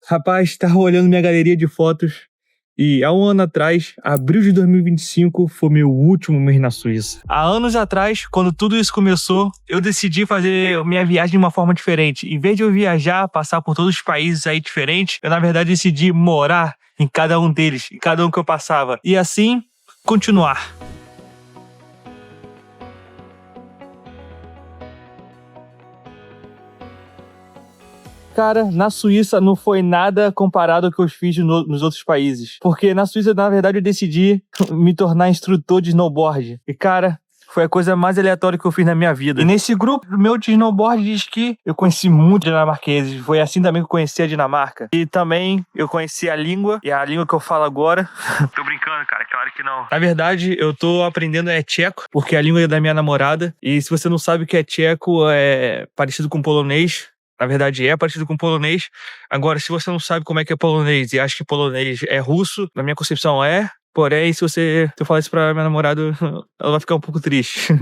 Rapaz, tava olhando minha galeria de fotos e há um ano atrás, abril de 2025, foi meu último mês na Suíça. Há anos atrás, quando tudo isso começou, eu decidi fazer minha viagem de uma forma diferente. Em vez de eu viajar, passar por todos os países aí diferentes, eu na verdade decidi morar em cada um deles, em cada um que eu passava. E assim, continuar. Cara, na Suíça não foi nada comparado ao que eu fiz nos outros países. Porque na Suíça, na verdade, eu decidi me tornar instrutor de snowboard. E, cara, foi a coisa mais aleatória que eu fiz na minha vida. E nesse grupo meu de snowboard de esqui, eu conheci muitos dinamarqueses. Foi assim também que eu conheci a Dinamarca. E também eu conheci a língua, e a língua que eu falo agora. Tô brincando, cara, claro que não. Na verdade, eu tô aprendendo tcheco, porque é a língua é da minha namorada. E se você não sabe o que é tcheco, é parecido com polonês. Na verdade, é parecido com polonês. Agora, se você não sabe como é que é polonês e acha que polonês é russo, na minha concepção é. Porém, se eu falar isso pra minha namorada, ela vai ficar um pouco triste.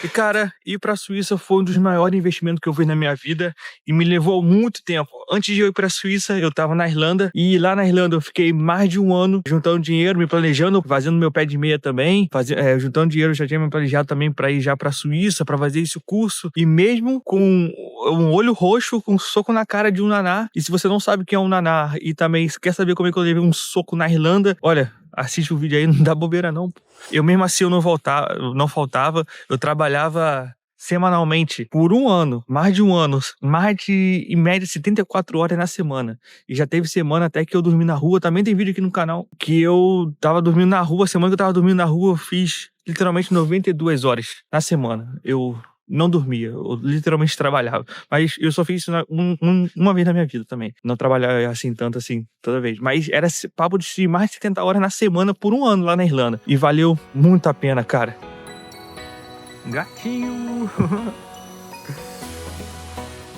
E, cara, ir pra Suíça foi um dos maiores investimentos que eu fiz na minha vida e me levou muito tempo. Antes de eu ir pra Suíça, eu tava na Irlanda e lá na Irlanda eu fiquei mais de um ano juntando dinheiro, me planejando, fazendo meu pé de meia também, juntando dinheiro, já tinha me planejado também pra ir já pra Suíça, pra fazer esse curso. E mesmo com um olho roxo, com um soco na cara de um naná, e se você não sabe quem é um naná e também quer saber como é que eu levei um soco na Irlanda, olha, assiste o vídeo aí, não dá bobeira não. Eu mesmo assim eu não faltava, eu trabalhava semanalmente por um ano, mais de um ano, em média 74 horas na semana. E já teve semana até que eu dormi na rua, também tem vídeo aqui no canal, que eu tava dormindo na rua, semana que eu tava dormindo na rua, eu fiz literalmente 92 horas na semana. Eu não dormia, eu literalmente trabalhava. Mas eu só fiz isso uma vez na minha vida também. Não trabalhar assim, tanto assim, toda vez. Mas era papo de mais de 70 horas na semana por um ano lá na Irlanda. E valeu muito a pena, cara. Gatinho!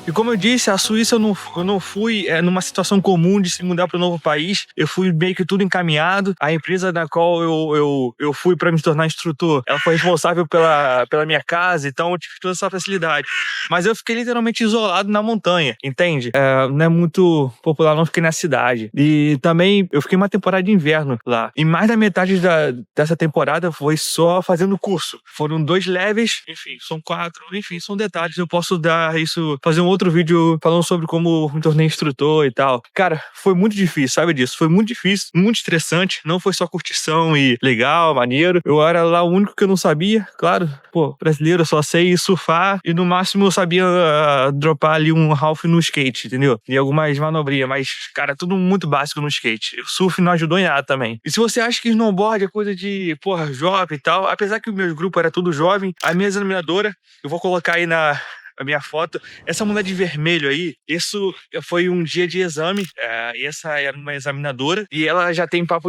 E como eu disse, a Suíça eu não fui numa situação comum de se mudar para um novo país. Eu fui meio que tudo encaminhado. A empresa da qual eu fui para me tornar instrutor, ela foi responsável pela minha casa, então eu tive toda essa facilidade. Mas eu fiquei literalmente isolado na montanha, entende? Não é muito popular, não fiquei na cidade. E também eu fiquei uma temporada de inverno lá. E mais da metade dessa temporada foi só fazendo curso. Foram 2 levels, enfim, são 4, enfim, são detalhes. Eu posso fazer um outro vídeo falando sobre como me tornei instrutor e tal. Cara, foi muito difícil, sabe disso? Foi muito difícil, muito estressante. Não foi só curtição e legal, maneiro. Eu era lá o único que eu não sabia. Claro, brasileiro, eu só sei surfar e no máximo eu sabia dropar ali um half no skate, entendeu? E algumas manobrinhas, mas, cara, tudo muito básico no skate. O surf não ajudou em nada também. E se você acha que snowboard é coisa de, jovem e tal, apesar que o meu grupo era tudo jovem, a minha examinadora, eu vou colocar aí a minha foto, essa mulher de vermelho aí, isso foi um dia de exame, e essa era uma examinadora, e ela já tem papo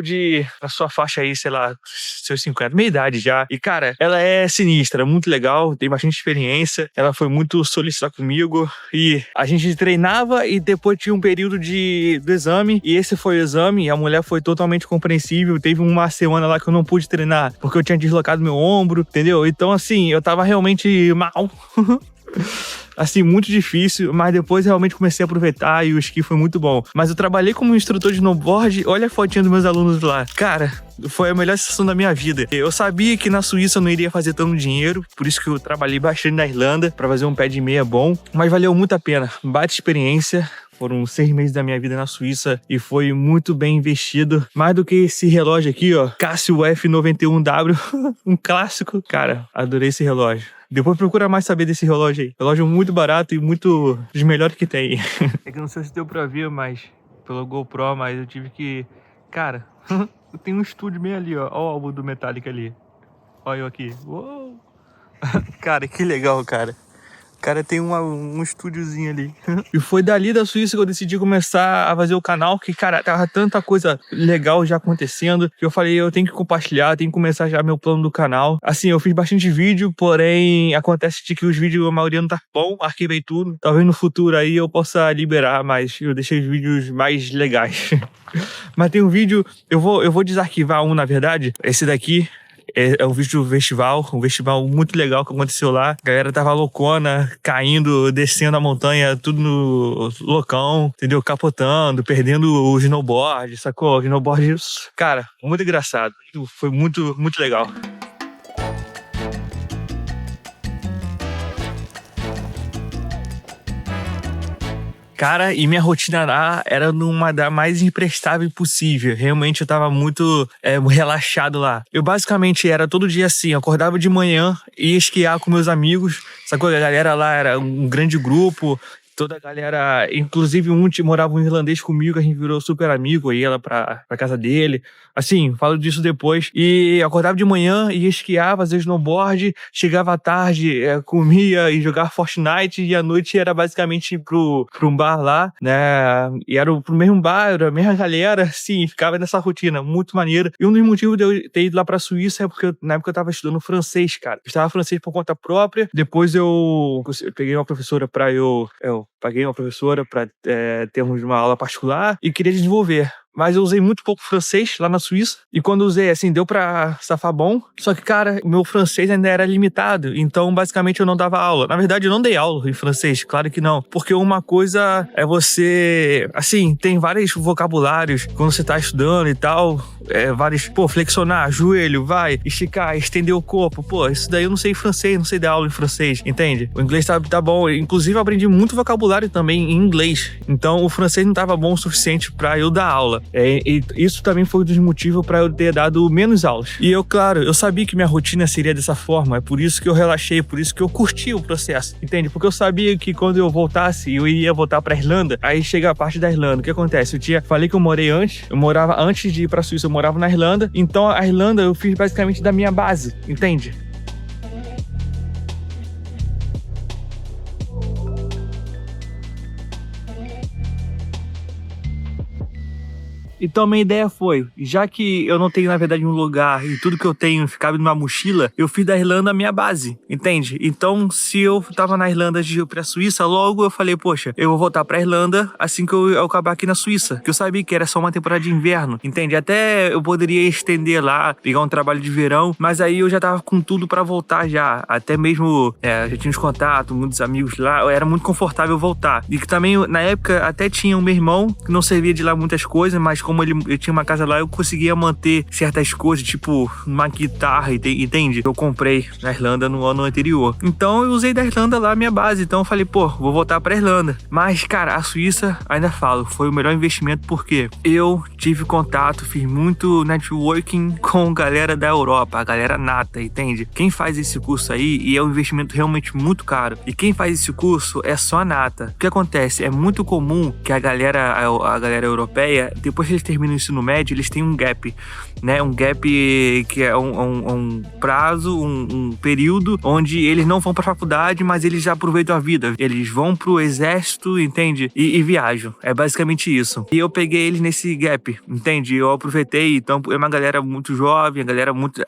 na sua faixa aí, sei lá, seus 50, meia idade já, e cara, ela é sinistra, muito legal, tem bastante experiência, ela foi muito solicitar comigo, e a gente treinava e depois tinha um período do exame, e esse foi o exame, e a mulher foi totalmente compreensível, teve uma semana lá que eu não pude treinar, porque eu tinha deslocado meu ombro, entendeu? Então assim, eu tava realmente mal. Assim, muito difícil, mas depois realmente comecei a aproveitar e o esqui foi muito bom. Mas eu trabalhei como instrutor de snowboard, olha a fotinha dos meus alunos lá. Cara, foi a melhor sessão da minha vida. Eu sabia que na Suíça eu não iria fazer tanto dinheiro, por isso que eu trabalhei bastante na Irlanda pra fazer um pé de meia bom, mas valeu muito a pena. Baita experiência. Foram 6 meses da minha vida na Suíça e foi muito bem investido. Mais do que esse relógio aqui, ó, Casio F91W, um clássico. Cara, adorei esse relógio. Depois procura mais saber desse relógio aí. Relógio muito barato e muito dos melhores que tem. É que não sei se deu pra ver, mas pelo GoPro, mas eu tive que... Cara, eu tenho um estúdio bem ali, ó. Olha o álbum do Metallica ali. Olha eu aqui. Uou! Cara, que legal, cara. O cara tem um estúdiozinho ali. E foi dali da Suíça que eu decidi começar a fazer o canal, que, cara, tava tanta coisa legal já acontecendo, que eu falei, eu tenho que compartilhar, tenho que começar já meu plano do canal. Assim, eu fiz bastante vídeo, porém, acontece de que os vídeos, a maioria não tá bom, arquivei tudo. Talvez no futuro aí eu possa liberar, mas eu deixei os vídeos mais legais. Mas tem um vídeo, eu vou desarquivar um, na verdade, esse daqui. É um vídeo do festival, um festival muito legal que aconteceu lá. A galera tava loucona, caindo, descendo a montanha, tudo no loucão, entendeu? Capotando, perdendo o snowboard, sacou? O snowboard, cara, muito engraçado. Foi muito, muito legal. Cara, e minha rotina lá era numa da mais imprestável possível. Realmente eu tava muito relaxado lá. Eu basicamente era todo dia assim, eu acordava de manhã, ia esquiar com meus amigos, sacou? A galera lá era um grande grupo. Toda a galera, inclusive morava um irlandês comigo, a gente virou super amigo, aí ela pra casa dele. Assim, falo disso depois. E acordava de manhã, ia esquiar, fazer snowboard, chegava à tarde, comia e jogava Fortnite, e à noite era basicamente pra um bar lá, né? E era pro mesmo bar, era a mesma galera, assim, ficava nessa rotina, muito maneiro. E um dos motivos de eu ter ido lá pra Suíça é porque na época eu tava estudando francês, cara. Eu estava francês por conta própria, depois eu peguei uma professora eu paguei uma professora para termos uma aula particular e queria desenvolver. Mas eu usei muito pouco francês lá na Suíça. E quando usei, assim, deu pra safar bom. Só que, cara, meu francês ainda era limitado. Então, basicamente, eu não dava aula. Na verdade, eu não dei aula em francês. Claro que não. Porque uma coisa é você... Assim, tem vários vocabulários quando você tá estudando e tal. Vários... flexionar, joelho, vai. Esticar, estender o corpo. Isso daí eu não sei francês, não sei dar aula em francês. Entende? O inglês tá bom. Inclusive, eu aprendi muito vocabulário também em inglês. Então, o francês não tava bom o suficiente pra eu dar aula. E isso também foi um dos motivos para eu ter dado menos aulas. E eu, claro, eu sabia que minha rotina seria dessa forma, é por isso que eu relaxei, por isso que eu curti o processo, entende? Porque eu sabia que quando eu voltasse, eu ia voltar pra Irlanda, aí chega a parte da Irlanda. O que acontece? Falei que eu morava antes de ir pra Suíça, eu morava na Irlanda, então a Irlanda eu fiz basicamente da minha base, entende? Então, minha ideia foi, já que eu não tenho, na verdade, um lugar e tudo que eu tenho ficava numa mochila, eu fiz da Irlanda a minha base, entende? Então, se eu tava na Irlanda de ir pra Suíça, logo eu falei, poxa, eu vou voltar pra Irlanda assim que eu acabar aqui na Suíça, que eu sabia que era só uma temporada de inverno, entende? Até eu poderia estender lá, pegar um trabalho de verão, mas aí eu já tava com tudo pra voltar já, até mesmo, já tinha uns contatos, muitos amigos lá, era muito confortável voltar. E que também, na época, até tinha um meu irmão, que não servia de lá muitas coisas, mas como eu tinha uma casa lá, eu conseguia manter certas coisas, tipo uma guitarra, entende? Eu comprei na Irlanda no ano anterior. Então eu usei da Irlanda lá a minha base. Então eu falei, vou voltar pra Irlanda. Mas, cara, a Suíça, ainda falo, foi o melhor investimento porque eu tive contato, fiz muito networking com galera da Europa, a galera nata, entende? Quem faz esse curso aí, e é um investimento realmente muito caro, e quem faz esse curso é só a nata. O que acontece? É muito comum que a galera europeia, depois que eles terminam o ensino médio, eles têm um gap, né? Um gap que é um prazo, um período onde eles não vão pra faculdade, mas eles já aproveitam a vida. Eles vão pro exército, entende? E viajam. É basicamente isso. E eu peguei eles nesse gap, entende? Eu aproveitei, então é uma galera muito jovem, a galera muito...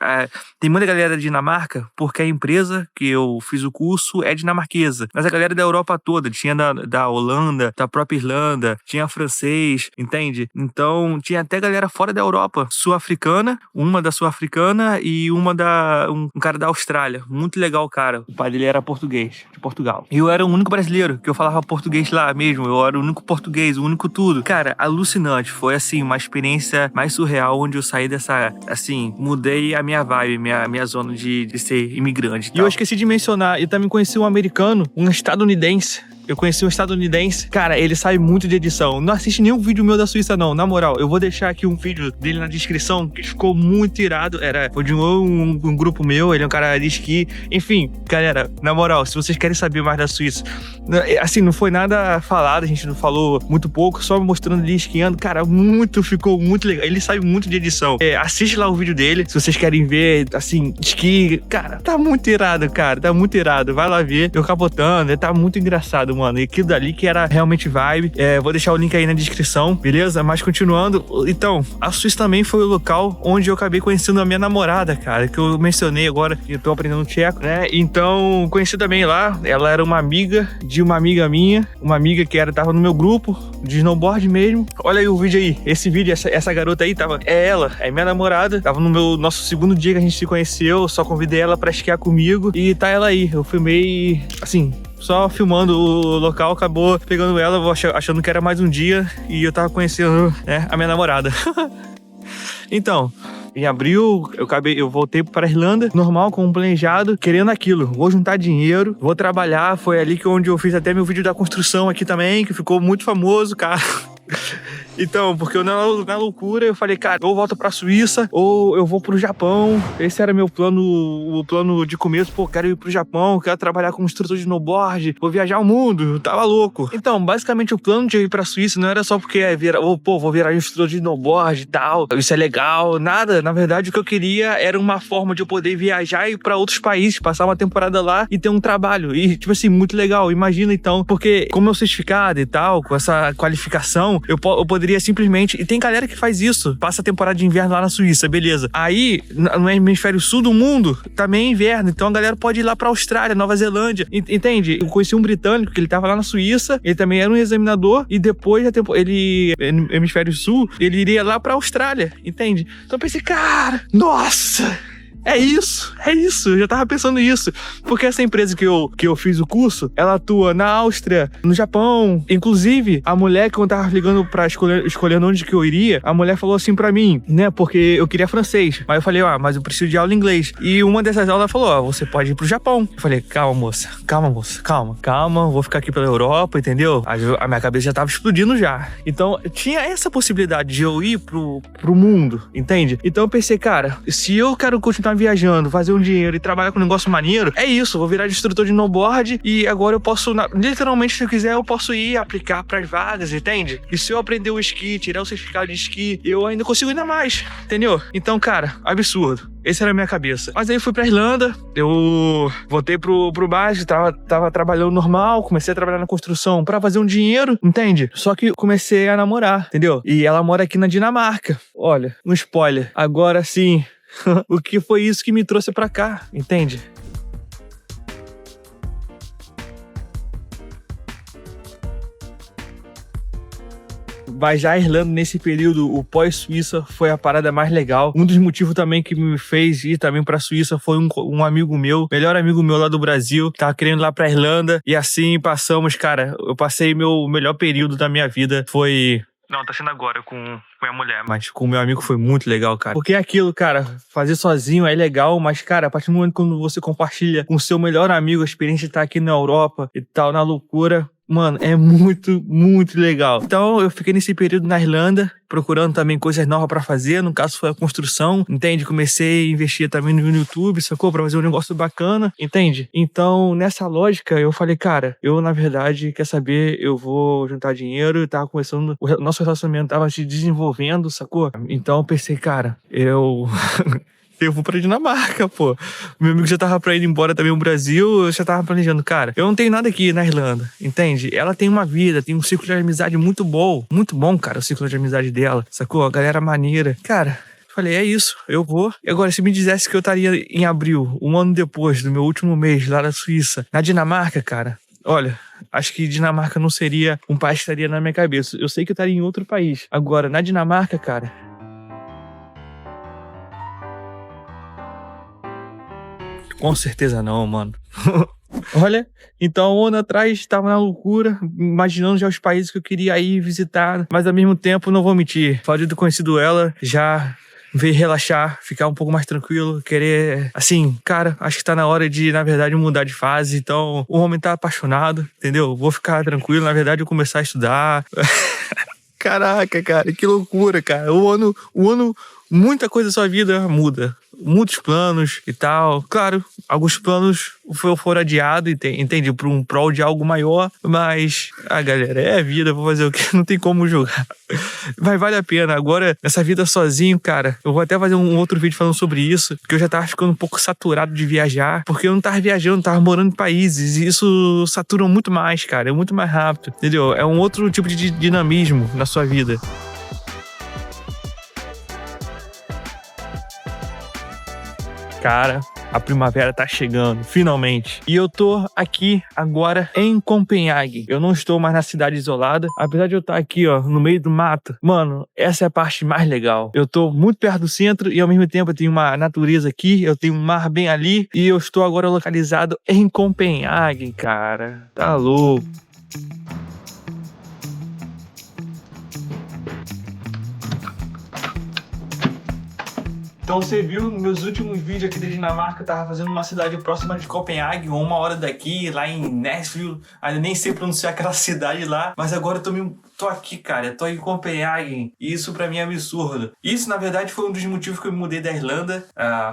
tem muita galera da Dinamarca, porque a empresa que eu fiz o curso é dinamarquesa. Mas a galera da Europa toda, tinha da Holanda, da própria Irlanda, tinha francês, entende? Então, tinha até galera fora da Europa, sul-africana, uma da sul-africana e um cara da Austrália. Muito legal, cara. O pai dele era português, de Portugal. E eu era o único brasileiro que eu falava português lá mesmo. Eu era o único português, o único tudo. Cara, alucinante. Foi, assim, uma experiência mais surreal, onde eu saí dessa, assim, mudei a minha vibe, minha zona de ser imigrante. E eu esqueci de mencionar, eu também conheci um americano, um estadunidense. Eu conheci um estadunidense. Cara, ele sabe muito de edição. Não assiste nenhum vídeo meu da Suíça, não. Na moral, eu vou deixar aqui um vídeo dele na descrição, que ficou muito irado. Foi de um grupo meu, ele é um cara de esqui. Enfim, galera, na moral, se vocês querem saber mais da Suíça, assim, não foi nada falado, a gente não falou muito pouco, só mostrando ele esquiando. Cara, ficou muito legal. Ele sabe muito de edição. Assiste lá o vídeo dele, se vocês querem ver, assim, esqui. Cara, tá muito irado, cara. Tá muito irado. Vai lá ver. Eu capotando, tá muito engraçado. ligado, mano? E aquilo dali que era realmente vibe. Vou deixar o link aí na descrição, beleza? Mas continuando, então, a Suíça também foi o local onde eu acabei conhecendo a minha namorada, cara, que eu mencionei agora, que eu tô aprendendo tcheco, né? Então, conheci também lá, ela era uma amiga de uma amiga minha, uma amiga que tava no meu grupo de snowboard mesmo. Olha aí o vídeo aí, esse vídeo, essa garota aí ela, é minha namorada, tava no nosso segundo dia que a gente se conheceu, só convidei ela pra esquiar comigo e tá ela aí. Eu filmei, assim, só filmando o local, acabou pegando ela, achando que era mais um dia e eu tava conhecendo, né, a minha namorada. Então, em abril, eu voltei para a Irlanda, normal, como planejado, querendo aquilo. Vou juntar dinheiro, vou trabalhar. Foi ali onde eu fiz até meu vídeo da construção aqui também, que ficou muito famoso, cara. Então, porque eu na loucura, eu falei, cara, ou eu volto pra Suíça, ou eu vou pro Japão. Esse era meu plano, o plano de começo. Pô, quero ir pro Japão, quero trabalhar como instrutor de snowboard, vou viajar o mundo, eu tava louco. Então, basicamente, o plano de eu ir pra Suíça não era só porque vou virar instrutor de snowboard e tal, isso é legal, nada. Na verdade, o que eu queria era uma forma de eu poder viajar e ir pra outros países, passar uma temporada lá e ter um trabalho. E, tipo assim, muito legal. Imagina, então, porque como eu certificado e tal, com essa qualificação, eu poderia simplesmente... E tem galera que faz isso. Passa a temporada de inverno lá na Suíça, beleza. Aí, no hemisfério sul do mundo, também é inverno. Então a galera pode ir lá pra Austrália, Nova Zelândia. Entende? Eu conheci um britânico que ele tava lá na Suíça. Ele também era um examinador. E depois, no hemisfério sul, ele iria lá pra Austrália. Entende? Então eu pensei, cara, nossa... É isso, eu já tava pensando isso. Porque essa empresa que eu fiz o curso, ela atua na Áustria, no Japão. Inclusive, a mulher que eu tava ligando pra escolhendo onde que eu iria, a mulher falou assim pra mim, né, porque eu queria francês. Mas eu falei, mas eu preciso de aula em inglês. E uma dessas aulas ela falou, você pode ir pro Japão. Eu falei, calma, moça, calma, vou ficar aqui pela Europa, entendeu? A minha cabeça já tava explodindo já. Então, tinha essa possibilidade de eu ir pro mundo, entende? Então eu pensei, cara, se eu quero continuar viajando, fazer um dinheiro e trabalhar com um negócio maneiro, é isso, vou virar instrutor de snowboard e agora eu posso, literalmente, se eu quiser, eu posso ir aplicar pras vagas, entende? E se eu aprender o esqui, tirar o certificado de esqui, eu ainda consigo ainda mais, entendeu? Então, cara, absurdo. Essa era a minha cabeça. Mas aí eu fui pra Irlanda, eu voltei pro básico, tava trabalhando normal, comecei a trabalhar na construção pra fazer um dinheiro, entende? Só que comecei a namorar, entendeu? E ela mora aqui na Dinamarca. Olha, um spoiler. Agora sim, o que foi isso que me trouxe pra cá, entende? Mas já a Irlanda, nesse período, o pós-Suíça foi a parada mais legal. Um dos motivos também que me fez ir também pra Suíça foi um amigo meu, melhor amigo meu lá do Brasil, que tava querendo ir lá pra Irlanda. E assim passamos, cara, eu passei meu melhor período da minha vida. Não, tá sendo agora com minha mulher, mas com o meu amigo foi muito legal, cara. Porque é aquilo, cara, fazer sozinho é legal, mas, cara, a partir do momento quando você compartilha com o seu melhor amigo a experiência de estar aqui na Europa e tal, na loucura, mano, é muito, muito legal. Então, eu fiquei nesse período na Irlanda, procurando também coisas novas pra fazer. No caso, foi a construção, entende? Comecei a investir também no YouTube, sacou? Pra fazer um negócio bacana, entende? Então, nessa lógica, eu falei, cara, eu, na verdade, quer saber, eu vou juntar dinheiro. Eu tava começando, o nosso relacionamento tava se desenvolvendo, sacou? Então, eu pensei, cara, eu vou pra Dinamarca, pô. Meu amigo já tava pra ir embora também no Brasil, eu já tava planejando, cara, eu não tenho nada aqui na Irlanda, entende? Ela tem uma vida, tem um ciclo de amizade muito bom, cara, o ciclo de amizade dela, sacou? A galera maneira. Cara, falei, é isso, eu vou. E agora, se me dissesse que eu estaria em abril, um ano depois do meu último mês lá na Suíça, na Dinamarca, cara, olha, acho que Dinamarca não seria um país que estaria na minha cabeça. Eu sei que eu estaria em outro país. Agora, na Dinamarca, cara, com certeza não, mano. Olha, então um ano atrás tava na loucura, imaginando já os países que eu queria ir visitar, mas ao mesmo tempo, não vou mentir, só de ter conhecido ela, já veio relaxar, ficar um pouco mais tranquilo, querer, assim, cara, acho que tá na hora de, na verdade, mudar de fase. Então, o homem tá apaixonado, entendeu? Vou ficar tranquilo, na verdade, eu começar a estudar. Caraca, cara, que loucura, cara. O ano, muita coisa da sua vida muda. muitos planos e tal. Claro, alguns planos foram adiados, entende? Por um prol de algo maior, mas, galera, é a vida, vou fazer o quê? Não tem como julgar. Mas vale a pena. Agora, nessa vida sozinho, cara, eu vou até fazer um outro vídeo falando sobre isso, porque eu já tava ficando um pouco saturado de viajar, porque eu não tava viajando, tava morando em países, e isso satura muito mais, cara, é muito mais rápido, entendeu? É um outro tipo de dinamismo na sua vida. Cara, a primavera tá chegando, finalmente. E eu tô aqui agora em Copenhague. Eu não estou mais na cidade isolada. Apesar de eu estar aqui, ó, no meio do mato. Mano, essa é a parte mais legal. Eu tô muito perto do centro e ao mesmo tempo eu tenho uma natureza aqui, eu tenho um mar bem ali. E eu estou agora localizado em Copenhague, cara. Tá louco. Então você viu nos meus últimos vídeos aqui da Dinamarca, eu tava fazendo uma cidade próxima de Copenhague, 1 hora daqui, lá em Nashville. Ainda nem sei pronunciar aquela cidade lá, mas agora eu tô aqui, cara, eu tô em Copenhague, e isso pra mim é absurdo. Isso, na verdade, foi um dos motivos que eu me mudei da Irlanda.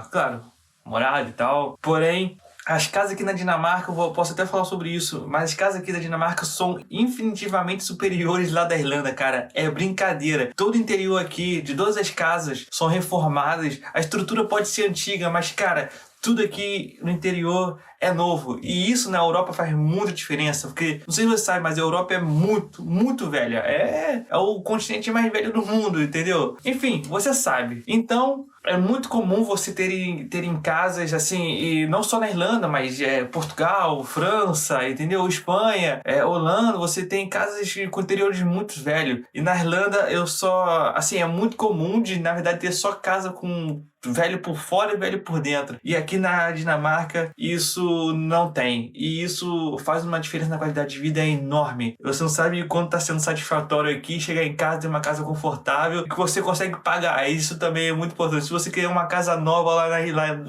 Claro, morada e tal, porém, as casas aqui na Dinamarca, posso até falar sobre isso, mas as casas aqui da Dinamarca são infinitivamente superiores lá da Irlanda, cara. É brincadeira. Todo o interior aqui, de todas as casas, são reformadas. A estrutura pode ser antiga, mas, cara, tudo aqui no interior é novo. E isso na Europa faz muita diferença, porque, não sei se você sabe, mas a Europa é muito, muito velha. É o continente mais velho do mundo, entendeu? Enfim, você sabe. Então, é muito comum você terem casas assim, e não só na Irlanda, mas Portugal, França, entendeu? Espanha, Holanda, você tem casas com interiores muito velhos. E na Irlanda é muito comum de, na verdade, ter só casa com velho por fora e velho por dentro. E aqui na Dinamarca, isso não tem. E isso faz uma diferença na qualidade de vida enorme. Você não sabe quanto está sendo satisfatório aqui, chegar em casa, ter uma casa confortável, que você consegue pagar. Isso também é muito importante. Se você quer uma casa nova lá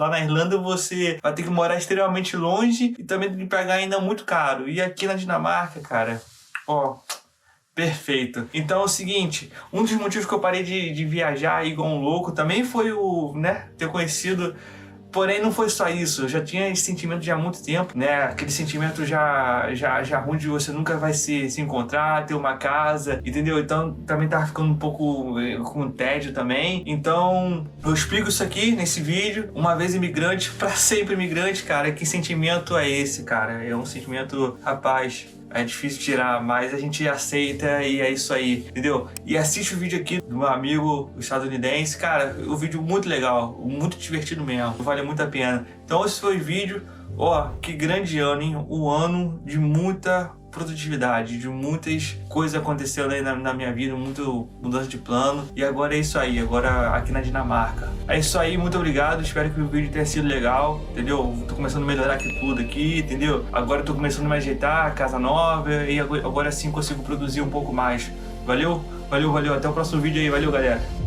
na Irlanda, você vai ter que morar extremamente longe e também tem que pagar ainda muito caro. E aqui na Dinamarca, cara, perfeito. Então é o seguinte, um dos motivos que eu parei de viajar igual um louco também foi ter conhecido. Porém, não foi só isso. Eu já tinha esse sentimento já há muito tempo, né? Aquele sentimento já ruim de você nunca vai se encontrar, ter uma casa, entendeu? Então, também tava ficando um pouco com tédio também. Então, eu explico isso aqui nesse vídeo. Uma vez imigrante, pra sempre imigrante, cara. Que sentimento é esse, cara? É um sentimento, rapaz, é difícil tirar, mas a gente aceita e é isso aí, entendeu? E assiste o vídeo aqui do meu amigo estadunidense, cara, o vídeo muito legal, muito divertido mesmo, vale muito a pena. Então esse foi o vídeo, que grande ano, hein? Um ano de muita produtividade, de muitas coisas acontecendo aí na minha vida, muita mudança de plano, e agora é isso aí, agora aqui na Dinamarca. É isso aí, muito obrigado, espero que o vídeo tenha sido legal, entendeu? Tô começando a melhorar aqui tudo aqui, entendeu? Agora eu tô começando a me ajeitar, casa nova, e agora sim consigo produzir um pouco mais. Valeu, até o próximo vídeo aí, valeu galera!